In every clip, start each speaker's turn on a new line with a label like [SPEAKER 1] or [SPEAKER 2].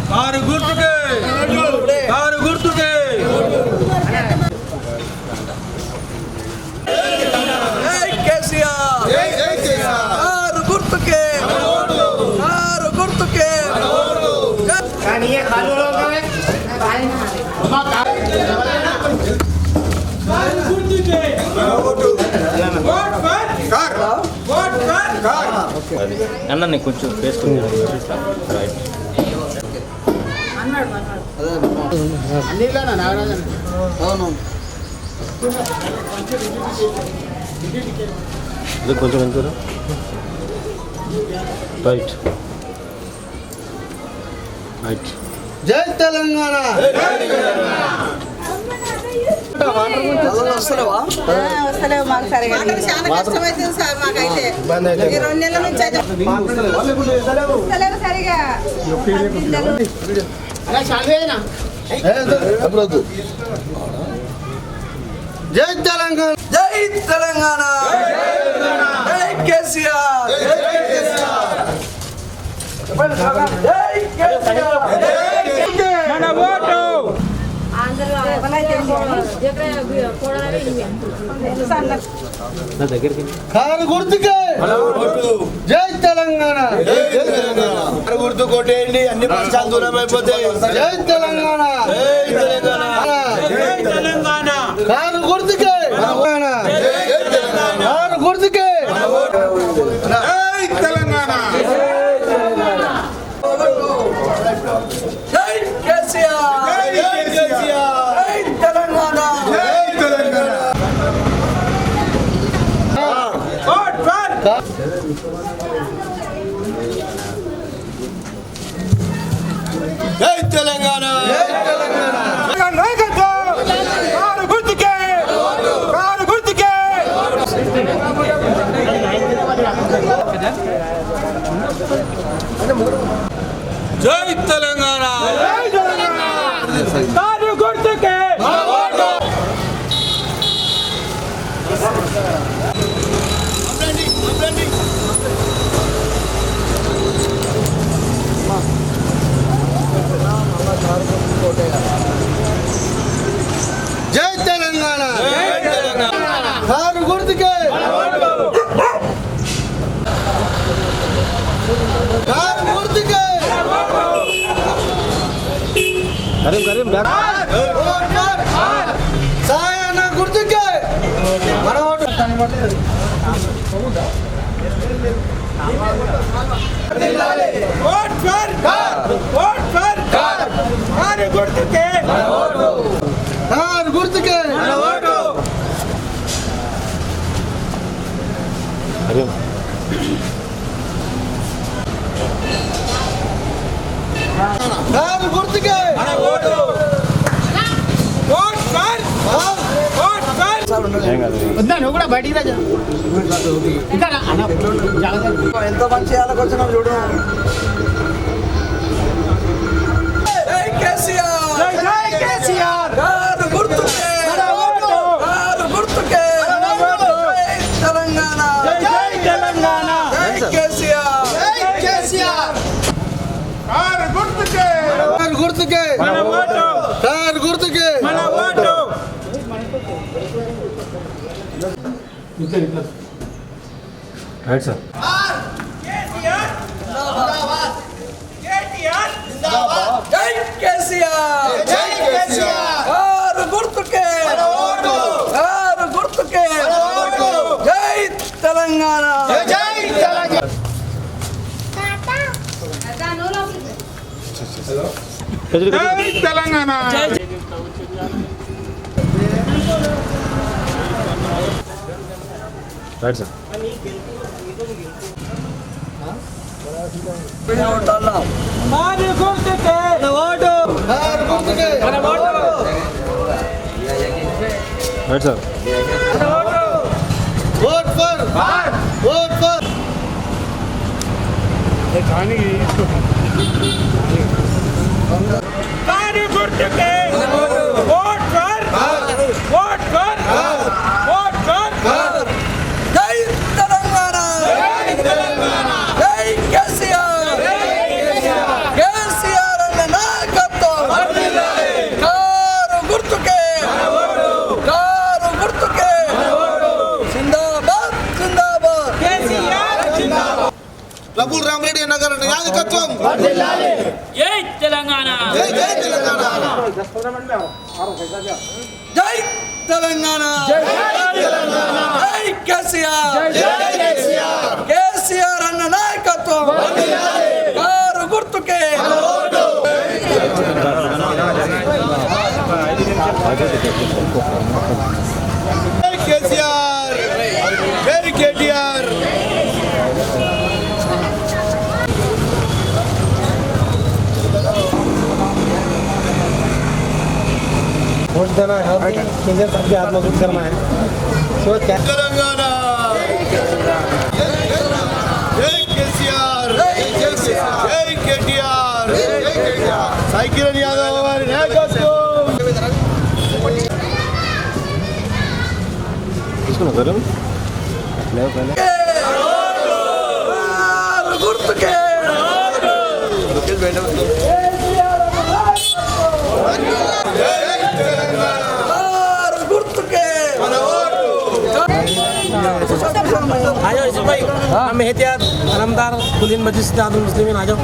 [SPEAKER 1] Car గుర్తుకే car గుర్తుకే KCR car గుర్తుకే కారు గుర్తుకే
[SPEAKER 2] అన్న నీకు కొంచెం వేసుకుంటాను కొంచెం వెళ్తారా రైట్ రైట్.
[SPEAKER 1] జై తెలంగాణ.
[SPEAKER 3] వస్తలేవు మాకు సరిగా చాలా కష్టమైంది సార్ మాకైతే ఈ 2 నెలల నుంచి అయితే సరిగా
[SPEAKER 1] జై తెలంగాణ జై తెలంగాణ జై కేసీఆర్ మన ఓటు కారు గుర్తుకే జై తెలంగాణ
[SPEAKER 4] కారు గుర్తు కొట్టేయండి, అన్ని పక్షాలు దూరం అయిపోతాయి.
[SPEAKER 1] జై తెలంగాణ
[SPEAKER 4] జై తెలంగాణ
[SPEAKER 1] కారు గుర్తుకే కారు గుర్తుకే జై తెలంగాణ జై కేసీఆర్ జై తెలంగాణ జై తెలంగాణ.
[SPEAKER 4] జై తెలంగాణ
[SPEAKER 1] కారు గుర్తుకే కారు గుర్తుకే జై తెలంగాణ కారు గుర్తుకే జై తెలంగాణ కారు గుర్తుకే కారు గుర్తుకే సాయన గుర్తుకే మన vote vote for vote for car గుర్తుకే కారు గుర్తుకే ఓటు కారు గుర్తుకే vote vote for vote for
[SPEAKER 5] వద్దా నువ్వు కూడా బయటికి రా ఇంకా
[SPEAKER 1] ఎంత మంచి ఆలోచన చూడు. జై కేసీఆర్ జై కేసీఆర్ కారు గుర్తుకే కారు గుర్తుకే జై తెలంగాణ జై తెలంగాణ జై కేసీఆర్ జై కేసీఆర్ కారు గుర్తుకే కారు గుర్తుకే మన ఓటు కారు గుర్తుకే మన ఓటు.
[SPEAKER 2] Right sir.
[SPEAKER 1] జై కేసీఆర్ జై కేసీఆర్ కారు గుర్తుకే కారు గుర్తుకే జై తెలంగాణ జై తెలంగాణ. జై తెలంగాణ
[SPEAKER 2] రైట్ సార్.
[SPEAKER 1] కారు గుర్తుకే ఓటు కారు గుర్తుకే vote
[SPEAKER 2] right sir.
[SPEAKER 1] Vote for vote for
[SPEAKER 4] నాయకత్వం
[SPEAKER 6] జై తెలంగాణ
[SPEAKER 4] జై జై తెలంగాణ
[SPEAKER 1] జై తెలంగాణ జై కేసీఆర్ కేసీఆర్ అన్న నాయకత్వం కారు గుర్తుకే
[SPEAKER 4] జై కేసీఆర్ జై కేటీఆర్
[SPEAKER 2] वोट देना है केंद्र सबके हाथ मजबूत करना है सोच क्या
[SPEAKER 4] తెలంగాణ జై కేసీఆర్ జై కేటీఆర్ సాయి కిరణ్ యాదవ్ గారి నాయకత్వం
[SPEAKER 2] తీసుకున్నా సార్ లేవు పైన
[SPEAKER 1] కారు గుర్తుకే కారు గుర్తుకే
[SPEAKER 5] आ जाओ इसी भाई हम एहतियात आलमदार कुलीन मस्जिद से आदम मुस्लिमीन आ जाओ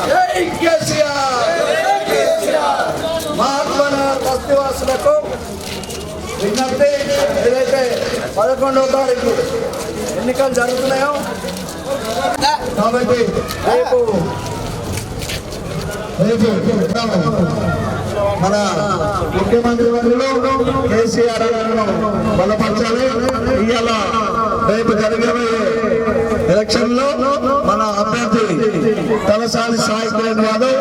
[SPEAKER 1] జై కేసీఆర్ మహాత్మా బస్తీవాసులకు విజ్ఞప్తి ఏదైతే 11వ తారీఖు ఎన్నికలు జరుగుతున్నాయో కాబట్టి రేపు మన ముఖ్యమంత్రి వర్యులు కేసీఆర్ గారిని బలపరచాలి. ఇవాళ రేపు జరగబోయే ఎలక్షన్ లో మన అభ్యర్థి తలసాని సాయి కిరణ్ యాదవ్.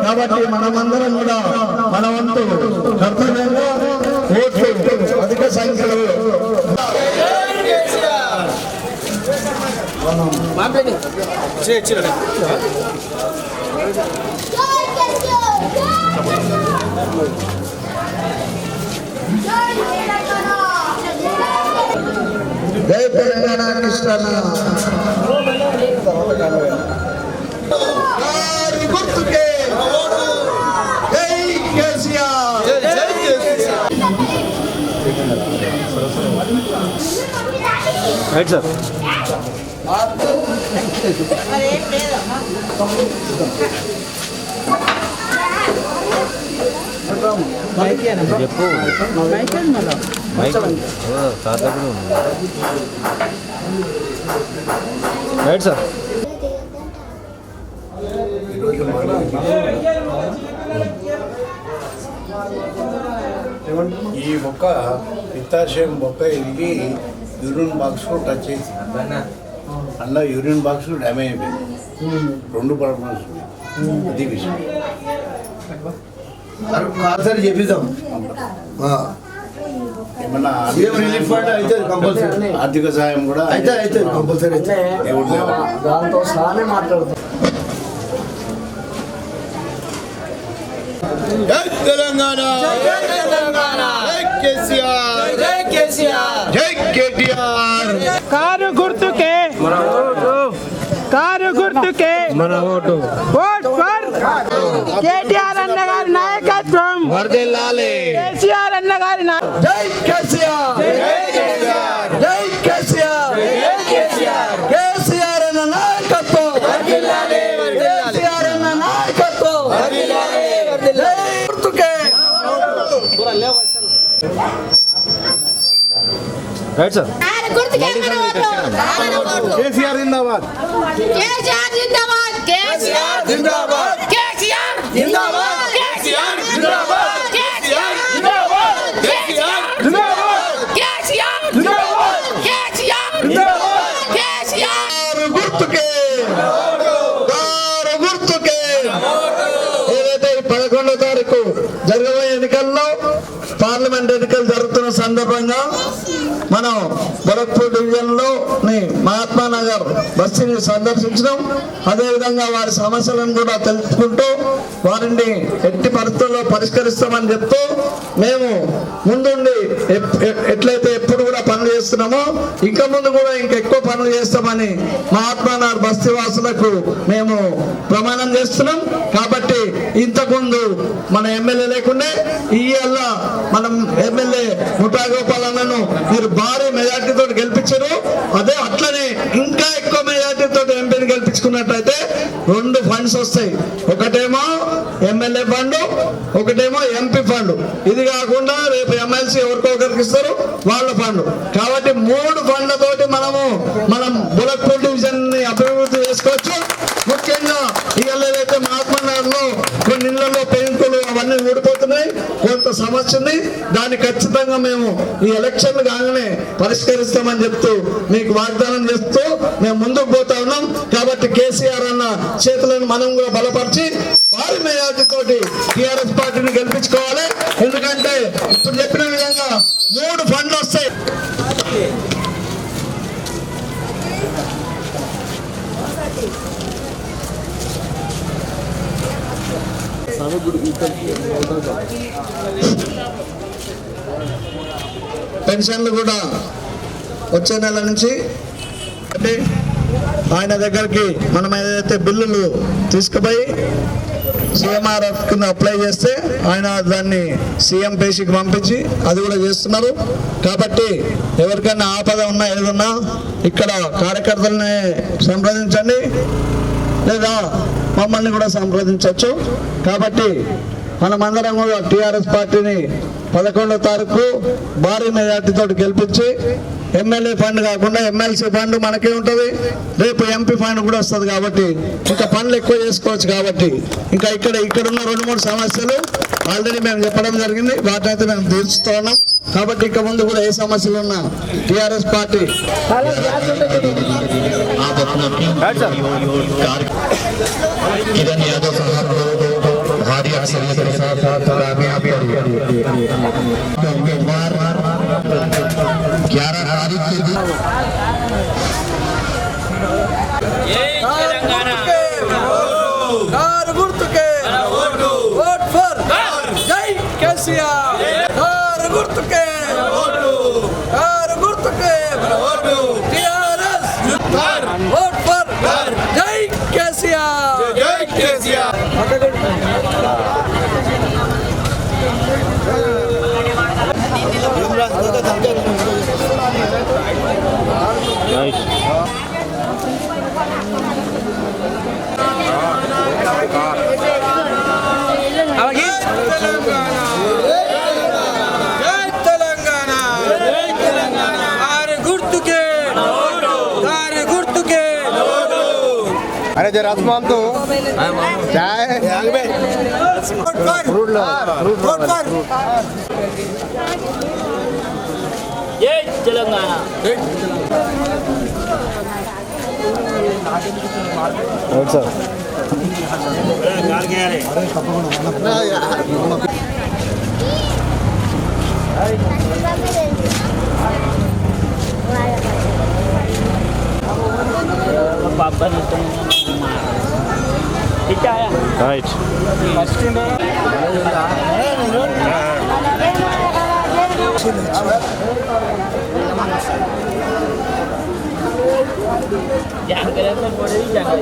[SPEAKER 1] కాబట్టి మనమందరం కూడా మన వంతు కర్తవ్యంగా ఓట్లు అధిక సంఖ్యలో జై తెలంగాణ కృష్ణ గుర్తుకే జై కేసీఆర్
[SPEAKER 2] రైట్ సార్
[SPEAKER 3] మరి ఏం లేదమ్మా
[SPEAKER 2] చెప్పు మైక్ సార్ దగ్గర ఉంది రైట్ సార్
[SPEAKER 7] ఈ మొక్క పిత్తాశయం మొక్క ఇది యూరిన్ బాక్స్ టచ్ చేసి అందులో యూరిన్ బాక్స్ డ్యామేజ్ అయిపోయింది 2 పర్పస్ అది విషయం
[SPEAKER 4] కాన్సర్ చేపిద్దాం
[SPEAKER 7] ఏమన్నా
[SPEAKER 4] రిలీఫ్ ఫండ్ అయితే కంపల్సరీ
[SPEAKER 7] ఆర్థిక సహాయం కూడా
[SPEAKER 4] అయితే కంపల్సరీ అయితే
[SPEAKER 7] దేవుడి దయ వల్ల.
[SPEAKER 1] దాంతో సానే మాట్లాడుతాం.
[SPEAKER 4] జై తెలంగాణ జై కేసీఆర్ జై కేటీఆర్
[SPEAKER 5] కారు గుర్తుకే కారు గుర్తుకే
[SPEAKER 2] మన ఓటు
[SPEAKER 5] ఓట్ ఫర్ కేటీఆర్ అన్న గారి నాయకత్వం
[SPEAKER 2] వర్ధిల్లాలి
[SPEAKER 5] కేసీఆర్ అన్న గారి
[SPEAKER 1] జై కేసీఆర్ జై కేసీఆర్ కేసీఆర్ అన్న నాయకత్వం కేసీఆర్ అన్న నాయకత్వం జై గుర్తుకే
[SPEAKER 2] రైట్ సార్
[SPEAKER 4] కేసీఆర్ జిందాబాద్
[SPEAKER 3] కేసీఆర్ జిందాబాద్ కేసీఆర్
[SPEAKER 1] జిందాబాద్
[SPEAKER 3] కేసీఆర్
[SPEAKER 1] జిందాబాద్
[SPEAKER 3] కేసీఆర్
[SPEAKER 1] జిందాబాద్
[SPEAKER 3] కేసీఆర్
[SPEAKER 1] జిందాబాద్
[SPEAKER 3] కేసీఆర్
[SPEAKER 1] జిందాబాద్
[SPEAKER 3] కేసీఆర్
[SPEAKER 1] జిందాబాద్
[SPEAKER 3] కేసీఆర్
[SPEAKER 1] జిందాబాద్
[SPEAKER 3] కేసీఆర్
[SPEAKER 4] గుర్తుకే గుర్తుకే ఏదైతే 11వ తారీఖు జరగబోయే ఎన్నికల్లో పార్లమెంట్ ఎన్నికలు జరుగుతున్న సందర్భంగా మనం గోరఖ్పూర్ డివిజన్ లోని మహాత్మా నగర్ బస్తీని సందర్శించడం, అదేవిధంగా వారి సమస్యలను కూడా తెలుసుకుంటూ వారిని ఎట్టి పరిస్థితుల్లో పరిష్కరిస్తామని చెప్తూ మేము ముందుండి ఎట్లయితే ఎప్పుడు కూడా పనులు చేస్తున్నామో ఇంకా ముందు కూడా ఇంకెక్కువ పనులు చేస్తామని మహాత్మా నగర్ బస్తీ వాసులకు మేము ప్రమాణం చేస్తున్నాం. కాబట్టి ఇంతకుముందు మన ఎమ్మెల్యే లేకుండే ఇవాళ మనం ఎమ్మెల్యే ముఠా గోపాల్ అన్నను మీరు భారీ మెజార్టీతో గెలిపించారు. అదే అట్లనే ఇంకా ఎక్కువ మెజార్టీతో ఎంపీని గెలిపించుకున్నట్లయితే 2 ఫండ్స్ వస్తాయి. ఒకటేమో ఎమ్మెల్యే ఫండ్, ఒకటేమో ఎంపీ ఫండ్. ఇది కాకుండా రేపు ఎమ్మెల్సీ ఎవరికొకరికి ఇస్తారు వాళ్ళ ఫండ్. కాబట్టి 3 ఫండ్లతోటి మనం బులక్పూర్ డివిజన్ ని అభివృద్ధి చేసుకోవచ్చు. ముఖ్యంగా ఇవాళ ఏదైతే మహాత్మా నగర్ లో కొన్ని ఇళ్లలో పెయింట్లు అవన్నీ ఊడిపోతున్నాయి, కొంత సమస్య ఉంది. దాన్ని ఖచ్చితంగా మేము ఈ ఎలక్షన్లు కాగానే పరిష్కరిస్తామని చెప్తూ మీకు వాగ్దానం చేస్తూ మేము ముందుకు పోతా ఉన్నాం. కాబట్టి కేసీఆర్ అన్న చేతులను మనం కూడా బలపరిచి భారీ మెజార్టీతోటి టీఆర్ఎస్ పార్టీని గెలిపించుకోవాలి. ఎందుకంటే ఇప్పుడు చెప్పిన విధంగా 3 ఫండ్లు వస్తాయి. పెన్షన్లు కూడా వచ్చే నెల నుంచి అంటే ఆయన దగ్గరికి మనం ఏదైతే బిల్లులు తీసుకుపోయి CMRF కింద అప్లై చేస్తే ఆయన దాన్ని సీఎం పేషికి పంపించి అది కూడా చేస్తున్నారు. కాబట్టి ఎవరికైనా ఆపద ఉన్నా ఏదన్నా ఇక్కడ కార్యకర్తలని సంప్రదించండి, లేదా మమ్మల్ని కూడా సంప్రదించవచ్చు. కాబట్టి మనమందరం కూడా టీఆర్ఎస్ పార్టీని 11వ తారీఖు భారీ మెజార్టీతో గెలిపించి ఎమ్మెల్యే ఫండ్ కాకుండా ఎమ్మెల్సీ ఫండ్ మనకే ఉంటుంది, రేపు ఎంపీ ఫండ్ కూడా వస్తుంది. కాబట్టి ఇంకా పనులు ఎక్కువ చేసుకోవచ్చు. కాబట్టి ఇంకా ఇక్కడున్న 2-3 సమస్యలు ఆల్రెడీ మేము చెప్పడం జరిగింది, వాటినైతే మేము తీర్చుతూ ఉన్నాం. కాబట్టి ఇక ముందు కూడా ఏ సమస్యలు ఉన్నా టీఆర్ఎస్ పార్టీ भारी अक्सरियत के साथ कामयाबी 11 तारीख के दिन
[SPEAKER 1] కారు గుర్తుకే ఓట్ ఫర్ జై కేసీఆర్. కారు గుర్తుకే టిఆర్ఎస్ ఓట్ ఫర్ జై కేసీఆర్.
[SPEAKER 2] अरे जरा आसमान तो चाय
[SPEAKER 6] जय तेलंगाना. पापा ने तो ठीक है right first jangan kalian pun boleh jangan